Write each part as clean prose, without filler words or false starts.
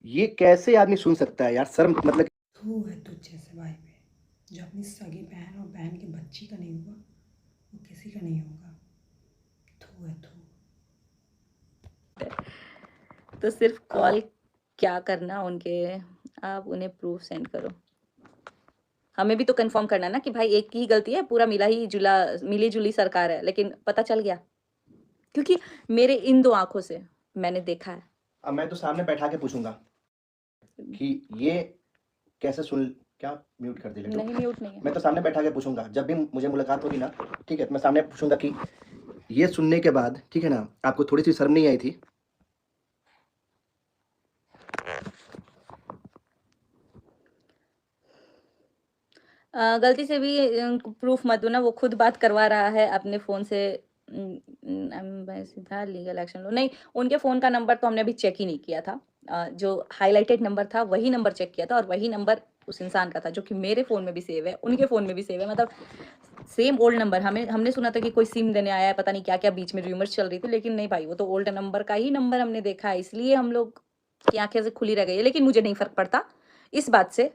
ये कैसे आदमी सुन सकता है यार? शर्म मतलब थू है तुझ जैसे भाई पे, जो अपनी सगी बहन और बहन की बच्ची का नहीं हुआ वो किसी का नहीं होगा। थू है थू। तो सिर्फ कॉल क्या करना उनके, आप उन्हें प्रूफ सेंड करो। हमें भी तो कंफर्म करना ना कि भाई एक की ही गलती है, पूरा मिली जुली सरकार है, लेकिन पता चल गया क्योंकि मेरे इन 2 आँखों से मैंने देखा है। अब मैं तो सामने बैठा के पूछूँगा कि ये कैसे सुन क्या म्यूट कर दिया? नहीं, म्यूट नहीं है। मैं तो सामने बैठा के पूछूँगा, जब भी मुझे मुलाकात होगी ना, ठीक है? तो मैं सामने पूछूँगा कि ये सुनने के बाद, ठीक है ना, आपको थोड़ी-सी शर्म नहीं आई थी? गलती से भी प्रूफ मत दो ना, वो खुद बात करवा रहा है अपने फ़ोन से। सीधा लीगल एक्शन लो। नहीं, उनके फ़ोन का नंबर तो हमने अभी चेक ही नहीं किया था। जो हाइलाइटेड नंबर था वही नंबर चेक किया था और वही नंबर उस इंसान का था जो कि मेरे फ़ोन में भी सेव है, उनके फ़ोन में भी सेव है, मतलब सेम ओल्ड नंबर। हमने सुना था कि कोई सिम देने आया है, पता नहीं क्या-क्या बीच में रूमर्स चल रही थी, लेकिन नहीं भाई, वो तो ओल्ड नंबर का ही नंबर हमने देखा है, इसलिए हम लोग की आँखें ऐसे खुली रह गई है। लेकिन मुझे नहीं फ़र्क पड़ता इस बात से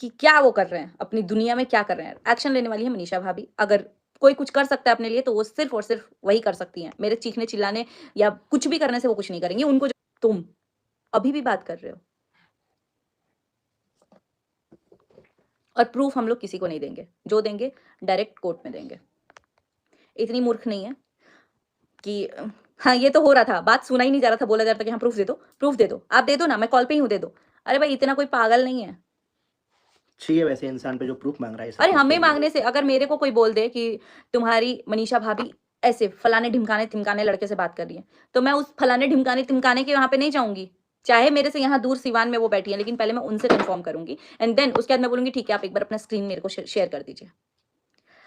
कि क्या वो कर रहे हैं, अपनी दुनिया में क्या कर रहे हैं। एक्शन लेने वाली है मनीषा भाभी। अगर कोई कुछ कर सकता है अपने लिए तो वो सिर्फ़ और सिर्फ़ वही कर सकती हैं। मेरे चीखने-चिल्लाने या कुछ भी करने से वो कुछ नहीं करेंगी। उनको जो तुम अभी भी बात कर रहे हो और प्रूफ़ हम लोग किसी को नहीं देंगे। जो देंगे डायरेक्ट कोर्ट में देंगे। इतनी मूर्ख नहीं है कि हाँ, ये तो हो रहा था, बात सुना ही नहीं जा रहा था, बोला जा रहा था कि हाँ, प्रूफ़ दे दो। आप दे दो ना, मैं कॉल पे ही हूँ, दे दो। अरे भाई, इतना कोई पागल नहीं है। चाहिए वैसे इंसान पे जो प्रूफ़ माँग रहा है ये सब अरे चीज़ के हमें लिए। माँगने से, अगर मेरे को कोई बोल दे कि तुम्हारी मनीषा भाभी ऐसे फलाने-ढिमकाने लड़के से बात कर रही है, तो मैं उस फलाने-ढिमकाने के वहाँ पे नहीं जाऊँगी। चाहे मेरे से यहाँ दूर सिवान में वो बैठी है, लेकिन पहले मैं उनसे कन्फर्म करूँगी एंड देन उसके बाद मैं बोलूँगी ठीक है, आप एक बार अपना स्क्रीन मेरे को शेयर कर दीजिए।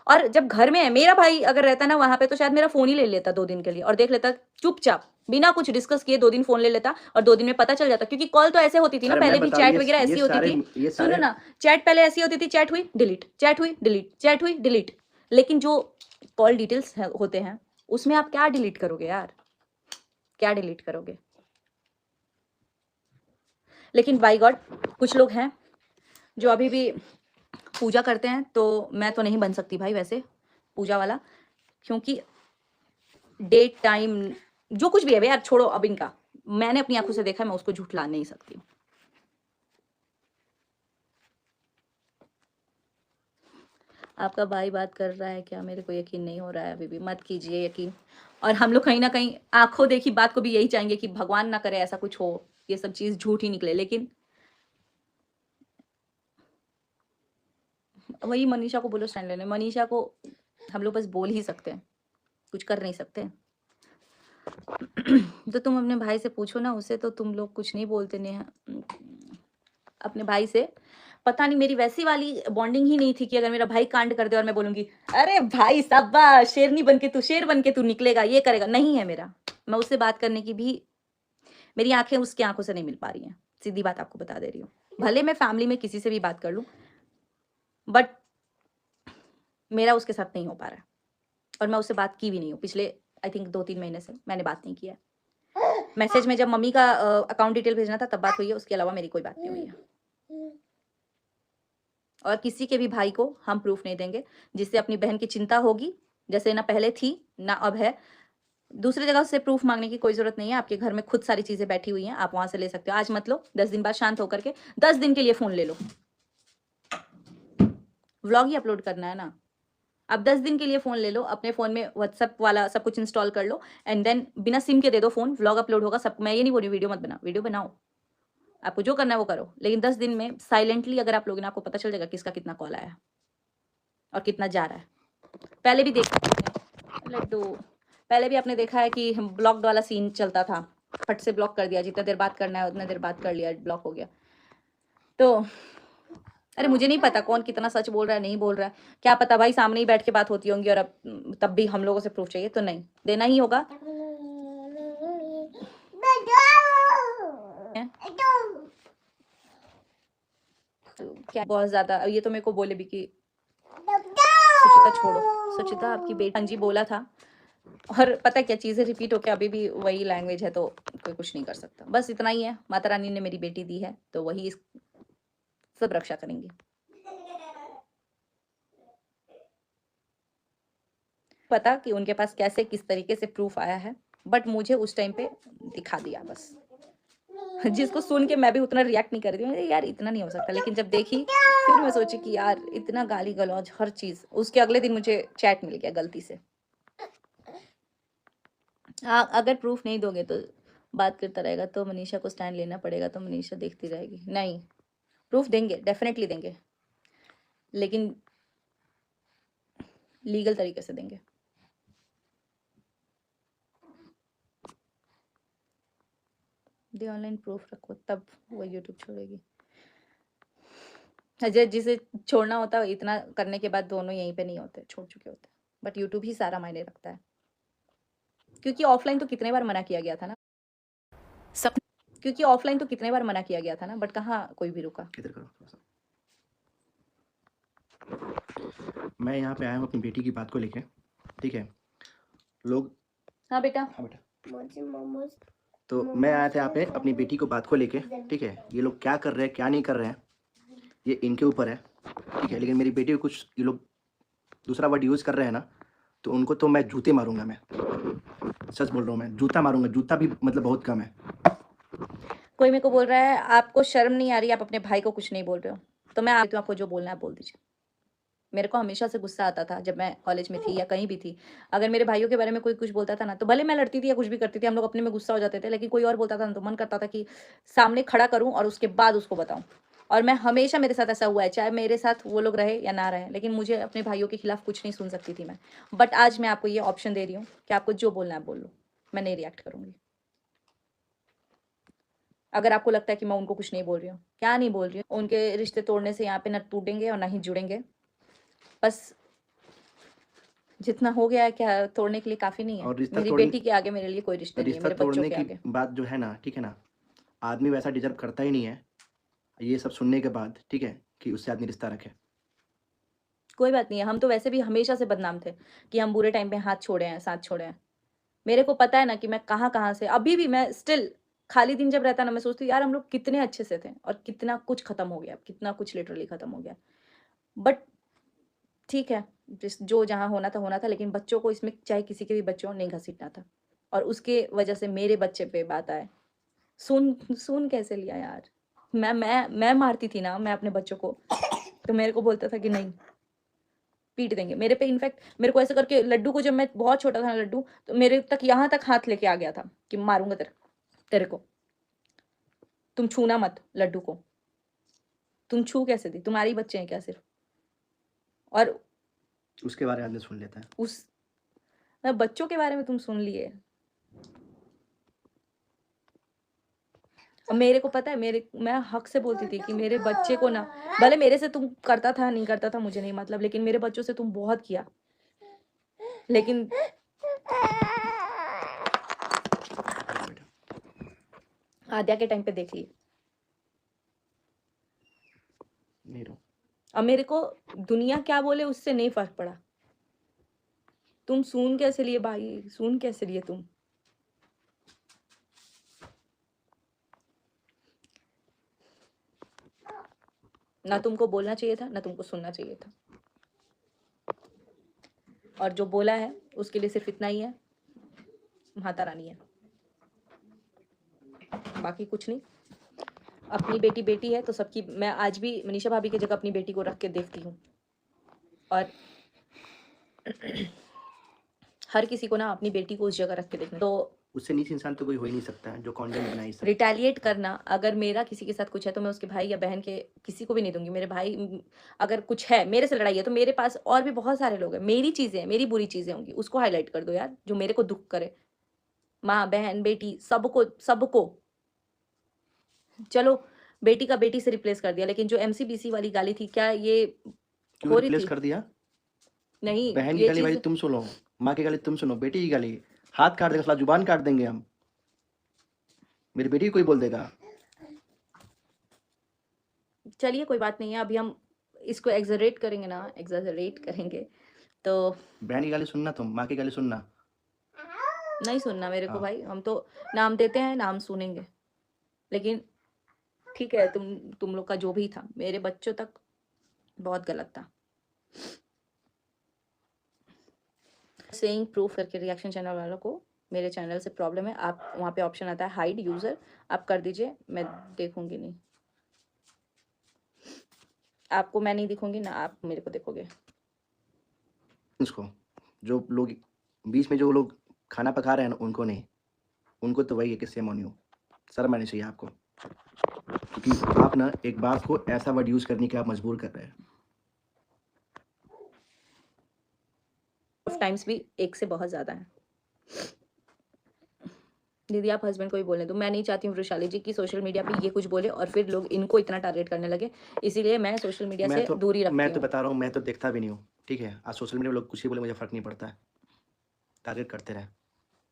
और जब घर में है, मेरा भाई अगर रहता ना वहाँ पे तो शायद मेरा फ़ोन ही ले लेता 2 दिन के लिए और देख लेता चुपचाप, बिना कुछ डिस्कस किए 2 दिन फ़ोन ले लेता और 2 दिन में पता चल जाता, क्योंकि कॉल तो ऐसे होती थी ना, अरे मैं पहले भी बताऊँ चैट वगैरह ये ऐसी होती सारे थी। ये सुनो सारे ना, चैट पहले ऐसी होती थी, चैट हुई, डिलीट, चैट हुई, डिलीट, चैट हुई, डिलीट। लेकिन जो कॉल डिटेल्स है होते हैं, उसमें आप क्या डिलीट करोगे यार? क्या डिलीट करोगे? लेकिन बाय गॉड कुछ लोग हैं, जो अभी भी पूजा करते हैं, तो मैं तो नहीं बन सकती भाई वैसे, पूजा वाला, क्योंकि डेट, टाइम, जो कुछ भी है यार छोड़ो अब इनका। मैंने अपनी आँखों से देखा है, मैं उसको झुठला नहीं सकती। आपका भाई बात कर रहा है क्या? मेरे को यकीन नहीं हो रहा है अभी भी, मत कीजिए यकीन। और हम लोग कहीं न कहीं आँखों देखी बात को भी यही चाहेंगे कि भगवान ना करे ऐसा कुछ हो, ये सब चीज़ झूठ ही निकले। लेकिन वही मनीषा को बोलो स्टैंड लेने। मनीषा को हम लोग बस बोल ही सकते हैं, कुछ कर नहीं सकते। तो तुम अपने भाई से पूछो ना, उसे तो तुम लोग कुछ नहीं बोलते नेहा। अपने भाई से पता नहीं, मेरी वैसी वाली बॉन्डिंग ही नहीं थी कि अगर मेरा भाई कांड कर दे और मैं बोलूँगी, "अरे भाई शाबाश, शेरनी बन के तू शेर बन के तू निकलेगा, ये करेगा।" नहीं है मेरा। मैं उससे बात करने की भी मेरी आँखें उसकी आँखों से नहीं मिल पा रही हैं। सीधी बात आपको बता दे रही हूँ। भले मैं फैमिली में किसी से भी बात कर लूँ, बट मेरा उसके साथ नहीं हो पा रहा है और मैं उससे बात की भी नहीं हूँ। पिछले आई थिंक 2-3 महीने से मैंने बात नहीं किया है। मैसेज में जब मम्मी का अकाउंट डिटेल भेजना था तब बात हुई है, उसके अलावा मेरी कोई बात नहीं हुई है। और किसी के भी भाई को हम प्रूफ नहीं देंगे, जिससे अपनी बहन की चिंता होगी, जैसे ना पहले थी, ना अब है। दूसरी जगह से प्रूफ माँगने की कोई ज़रूरत नहीं है, आपके घर में खुद सारी चीज़ें बैठी हुई हैं, आप वहाँ से ले सकते हो। आज मत लो, 10 दिन बाद शांत होकर के 10 दिन के लिए फ़ोन ले लो। व्लॉग ही अपलोड करना है ना। आप 10 दिन के लिए फ़ोन ले लो, अपने फ़ोन में व्हाट्सएप वाला सब कुछ इंस्टॉल कर लो एंड देन बिना सिम के दे दो फ़ोन, व्लॉग अपलोड होगा सब। मैं ये नहीं बोल रही वीडियो मत बनाओ, वीडियो बनाओ। आपको जो करना है वो करो, लेकिन 10 दिन में साइलेंटली अगर आप लोगे ना, आपको पता चल जाएगा किसका कितना कॉल आया है और कितना जा रहा है। पहले भी देखा आपने लड्डू, पहले भी आपने देखा है कि ब्लॉक्ड वाला सीन चलता था, फट से ब्लॉक कर दिया, जितना देर बात करना है उतना देर बात कर लिया, ब्लॉक हो गया। तो अरे मुझे नहीं पता कौन कितना सच बोल रहा है, नहीं बोल रहा है, क्या पता भाई सामने ही बैठ के बात होती होंगी और अब तब भी हम लोगों से प्रूफ चाहिए, तो नहीं देना ही होगा। तो क्या बहुत ज़्यादा ये तो मेरे को बोले भी कि सुचिता छोड़ो, सुचिता आपकी बेटी हाँ जी बोला था, और पता है क्या चीज़ें रिपीट होके अभी भी वही लैंग्वेज है, तो कोई कुछ नहीं कर सकता। बस इतना ही है, माता रानी ने मेरी बेटी दी है, तो वही इस सब रक्षा करेंगी। पता कि उनके पास कैसे किस तरीके से प्रूफ आया है, बट मुझे उस टाइम पे दिखा दिया बस। जिसको सुन के मैं भी उतना रिएक्ट नहीं कर रही थी, अरे यार इतना नहीं हो सकता, लेकिन जब देखी फिर मैं सोची कि यार इतना गाली गलौज हर चीज़। उसके अगले दिन मुझे चैट मिल गया गलती से। अगर प्रूफ नहीं दोगे तो बात करता रहेगा, तो मनीषा को स्टैंड लेना पड़ेगा, तो मनीषा देखती रहेगी। नहीं, प्रूफ देंगे, डेफिनेटली देंगे, लेकिन लीगल तरीके से देंगे। दे ऑनलाइन प्रूफ रखो, तब वो यूट्यूब छोड़ेगी। अजय जिसे छोड़ना होता है, इतना करने के बाद दोनों यहीं पे नहीं होते, छोड़ चुके होते, बट यूट्यूब ही सारा मायने रखता है। क्योंकि ऑफलाइन तो कितने बार मना किया गया था ना, सब क्योंकि ऑफलाइन तो कितने बार मना किया गया था ना, बट कहाँ कोई भी रुका। इधर करो थोड़ा सा। मैं यहाँ पे आया हूँ अपनी बेटी की बात को लेके, ठीक है। लोग हाँ बेटा, हाँ बेटा, तो मैं आया था यहाँ पे अपनी बेटी को बात को लेके, ठीक है। ये लोग क्या कर रहे हैं क्या नहीं कर रहे हैं ये इनके ऊपर है, ठीक है। लेकिन मेरी बेटी को कुछ ये लोग दूसरा वर्ड यूज़ कर रहे हैं ना, तो उनको तो मैं जूते मारूंगा। मैं सच बोल रहा हूँ, मैं जूता मारूंगा। जूता भी मतलब बहुत कम है। कोई मेरे को बोल रहा है आपको शर्म नहीं आ रही, आप अपने भाई को कुछ नहीं बोल रहे हो, तो मैं आपको जो बोलना है बोल दीजिए। मेरे को हमेशा से गुस्सा आता था जब मैं कॉलेज में थी या कहीं भी थी, अगर मेरे भाइयों के बारे में कोई कुछ बोलता था ना, तो भले मैं लड़ती थी या कुछ भी करती थी, हम लोग अपने में गुस्सा हो जाते थे, लेकिन कोई और बोलता था ना तो मन करता था कि सामने खड़ा करूं और उसके बाद उसको बताऊं। और मैं हमेशा, मेरे साथ ऐसा हुआ है, चाहे मेरे साथ वो लोग रहे या ना रहे, लेकिन मुझे अपने भाइयों के खिलाफ कुछ नहीं सुन सकती थी मैं। बट आज मैं आपको ये ऑप्शन दे रही हूँ कि आपको जो बोलना है बोल लो, मैं नहीं रिएक्ट करूंगी। अगर आपको लगता है कि मैं उनको कुछ नहीं बोल रही हूँ, क्या नहीं बोल रही हूँ, उनके रिश्ते तोड़ने से यहाँ पे ना टूटेंगे और ना ही जुड़ेंगे। बस जितना हो गया है, क्या तोड़ने के लिए काफ़ी नहीं है। और रिश्ता मेरी तोड़ने बेटी के आगे मेरे लिए कोई रिश्ते नहीं है, रिश्ता मेरे बच्चों तोड़ने के की आगे। बात जो है ना, ठीक है ना, आदमी वैसा डिजर्व करता ही नहीं है ये सब सुनने के बाद, ठीक है, कि उससे आदमी रिश्ता रखे। कोई बात नहीं है, हम तो वैसे भी हमेशा से बदनाम थे कि हम बुरे टाइम पे हाथ छोड़े हैं, साथ छोड़े हैं। मेरे को पता है ना कि मैं कहाँ-कहाँ से, अभी भी मैं स्टिल खाली दिन जब रहता है ना, मैं सोचती हूँ यार हम लोग कितने अच्छे से थे और कितना कुछ खत्म हो गया, कितना कुछ लिटरली खत्म हो गया। बट ठीक है, जिस जो जहाँ होना था, लेकिन बच्चों को इसमें, चाहे किसी के भी बच्चों, नहीं घसीटना था। और उसके वजह से मेरे बच्चे पे बात आए। सुन सुन कैसे लिया यार? मैं मारती थी ना मैं अपने बच्चों को, तो मेरे को बोलता था कि नहीं, पीट देंगे। मेरे पे इनफैक्ट मेरे को ऐसे करके, लड्डू को जब मैं बहुत छोटा था ना लड्डू, तो मेरे तक यहाँ तक हाथ लेके आ गया था कि मारूँगा तेरे को। तुम छूना मत लड्डू को। तुम छू कैसे दी? तुम्हारे ही बच्चे हैं क्या सिर्फ़? और उसके बारे में आदमी सुन लेता है। उस बच्चों के बारे में तुम सुन लिए। और मेरे को पता है, मैं हक से बोलती थी कि मेरे बच्चे को ना, भले मेरे से तुम करता था नहीं करता था मुझे नहीं मतलब, लेकिन मेरे बच्चों से तुम बहुत किया। लेकिन आद्या के टाइम पे देख लिए। नहीं रो। अब मेरे को दुनिया क्या बोले उससे नहीं फर्क पड़ा। तुम सुन कैसे लिए भाई? सुन कैसे लिए तुम? ना तुमको बोलना चाहिए था, ना तुमको सुनना चाहिए था। और जो बोला है उसके लिए सिर्फ इतना ही है, माता रानी है, बाकी कुछ नहीं। अपनी बेटी बेटी है तो सबकी, मैं आज भी मनीषा भाभी की जगह अपनी बेटी को रख के देखती हूँ। और हर किसी को ना अपनी बेटी को उस जगह रख के देखना। तो उससे नीच इंसान तो कोई हो ही नहीं सकता है जो कंटेंट बनाए सब। रिटेलिएट करना, अगर मेरा किसी के साथ कुछ है तो मैं उसके भाई या बहन के किसी को भी नहीं दूंगी। मेरे भाई अगर कुछ है, मेरे से लड़ाई है, तो मेरे पास और भी बहुत सारे लोग हैं। मेरी चीज़ें हैं, मेरी बुरी चीज़ें होंगी, उसको हाईलाइट कर दो यार, जो मेरे को दुख करे। माँ बहन बेटी सबको सबको। चलो बेटी का बेटी से रिप्लेस कर दिया, लेकिन जो MCBC वाली गाली थी, क्या ये क्यों हो रही रिप्लेस थी? कर दिया? नहीं, बहन की ये गाली भाई चीज़ तुम सुनो, माँ की गाली तुम सुनो, बेटी की गाली हाथ काट देगा, साला जुबान काट देंगे हम। मेरी बेटी को कोई बोल देगा। चलिए कोई बात नहीं है, अभी हम इसको एग्जरेट करेंगे ना, एग्जरेट करेंगे तो बहन की गाली सुनना तुम, माँ की गाली सुनना। नहीं सुनना मेरे को हाँ। भाई, हम तो नाम देते हैं, नाम सुनेंगे। लेकिन ठीक है, तुम लोग का जो भी था, मेरे बच्चों तक बहुत गलत था। सेइंग प्रूफ करके रिएक्शन चैनल वालों को मेरे चैनल से प्रॉब्लम है, आप वहाँ पे ऑप्शन आता है हाइड यूज़र, आप कर दीजिए, मैं देखूँगी नहीं। आपको मैं नहीं दिखूँगी ना आप मेरे को देखोगे। उसको जो लोग बीच में जो लोग खाना पका रहे हैं ना, उनको नहीं, उनको तो वही है कि सेम ऑन यू, शर्म आनी चाहिए आपको, क्योंकि आप ना एक बात को ऐसा वर्ड यूज़ करने के आप मजबूर कर रहे हैं। टाइम्स भी एक से बहुत ज़्यादा है। दीदी आप हस्बैंड को ही बोलने दो, मैं नहीं चाहती हूँ वृशाली जी की सोशल मीडिया पे ये कुछ बोले और फिर लोग इनको इतना टारगेट करने लगे, इसीलिए मैं सोशल मीडिया से दूरी रखती मैं तो हूँ। बता रहा हूँ, मैं तो देखता भी नहीं हूँ, ठीक है? आज सोशल मीडिया में लोग कुछ ही बोले, मुझे फ़र्क नहीं पड़ता है, टारगेट करते रहें,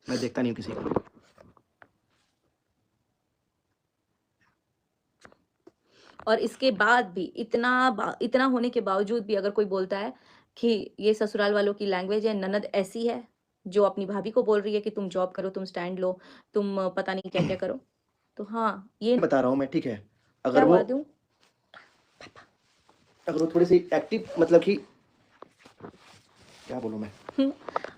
मैं देखता नहीं हूँ किसी को। और इसके बाद भी इतना होने के बावजूद भी अगर कोई बोलता है कि ये ससुराल वालों की लैंग्वेज है, ननद ऐसी है, जो अपनी भाभी को बोल रही है कि तुम जॉब करो, तुम स्टैंड लो, तुम पता नहीं क्या-क्या करो। तो हाँ, ये बता रहा हूँ मैं, ठीक है? क्या अगर हुआ दूँ? वो थोड़ी-सी एक्टिव, मतलब कि क्या बोलूँ मैं?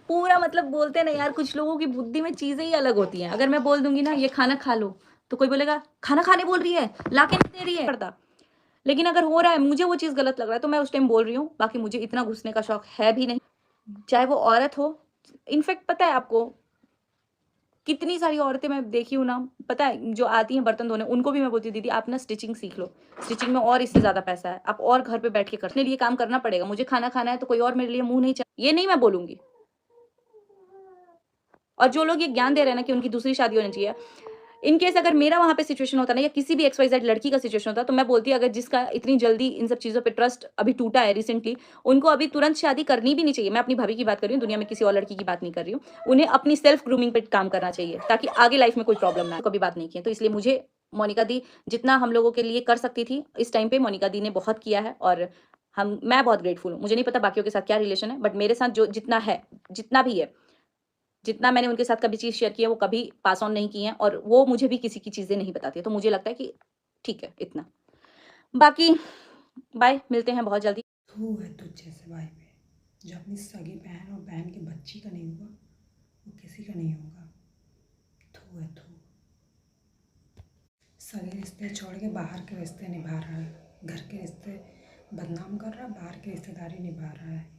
पूरा मतलब बोलते हैं ना यार, कुछ लोगों की बुद्धि में चीज़ें ही अलग होती हैं। अगर मैं बोल दूँगी ना ये खाना खा लो, तो कोई बोलेगा खाना खाने बोल रही है, लाके नहीं दे रही है। पड़ता। लेकिन अगर हो रहा है, मुझे वो चीज़ गलत लग रहा है, तो मैं उस टाइम बोल रही हूँ, बाकी मुझे इतना घुसने का शौक है भी नहीं। चाहे वो औरत हो, इनफैक्ट पता है आपको, कितनी सारी औरतें मैं देखी हूँ ना, पता है जो आती हैं बर्तन धोने, उनको भी मैं बोलती हूँ दीदी आप ना स्टिचिंग सीख लो, स्टिचिंग में और इससे ज़्यादा पैसा है, आप और घर पे बैठ के कर, अपने लिए काम करना पड़ेगा, मुझे खाना खाना है तो कोई और मेरे लिए मुँह नहीं ये नहीं मैं बोलूँगी। और जो लोग ये ज्ञान दे रहे हैं ना कि उनकी दूसरी शादी होनी चाहिए, इन केस अगर मेरा वहाँ पे सिचुएशन होता ना, या किसी भी XYZ लड़की का सिचुएशन होता, तो मैं बोलती अगर जिसका इतनी जल्दी इन सब चीज़ों पे ट्रस्ट अभी टूटा है रिसेंटली, उनको अभी तुरंत शादी करनी भी नहीं चाहिए। मैं अपनी भाभी की बात कर रही हूँ, दुनिया में किसी और लड़की की बात नहीं कर रही हूँ। उन्हें अपनी सेल्फ ग्रूमिंग पे काम करना चाहिए, ताकि आगे लाइफ में कोई प्रॉब्लम ना आए। कभी बात नहीं की है, तो इसलिए मुझे मोनिका दी जितना हम लोगों के लिए कर सकती थी, इस टाइम पे मोनिका दी ने बहुत किया है, और मैं बहुत ग्रेटफुल हूँ। मुझे नहीं पता बाकियों के साथ क्या रिलेशन है, बट मेरे साथ जो जितना है, जितना भी है, जितना मैंने उनके साथ कभी चीज़ शेयर की है, वो कभी पास ऑन नहीं की हैं, और वो मुझे भी किसी की चीज़ें नहीं बताती है। तो मुझे लगता है कि ठीक है इतना। बाकी बाय, मिलते हैं बहुत जल्दी। थू है तुझ जैसे भाई पे, जो अपनी सगी बहन और बहन की बच्ची का नहीं हुआ, वो किसी का नहीं होगा। थू है थू। सगे रिश्ते छोड़ के बाहर के रिश्ते निभा रहा है, घर के रिश्ते बदनाम कर रहा है, बाहर की रिश्तेदारी निभा रहा है।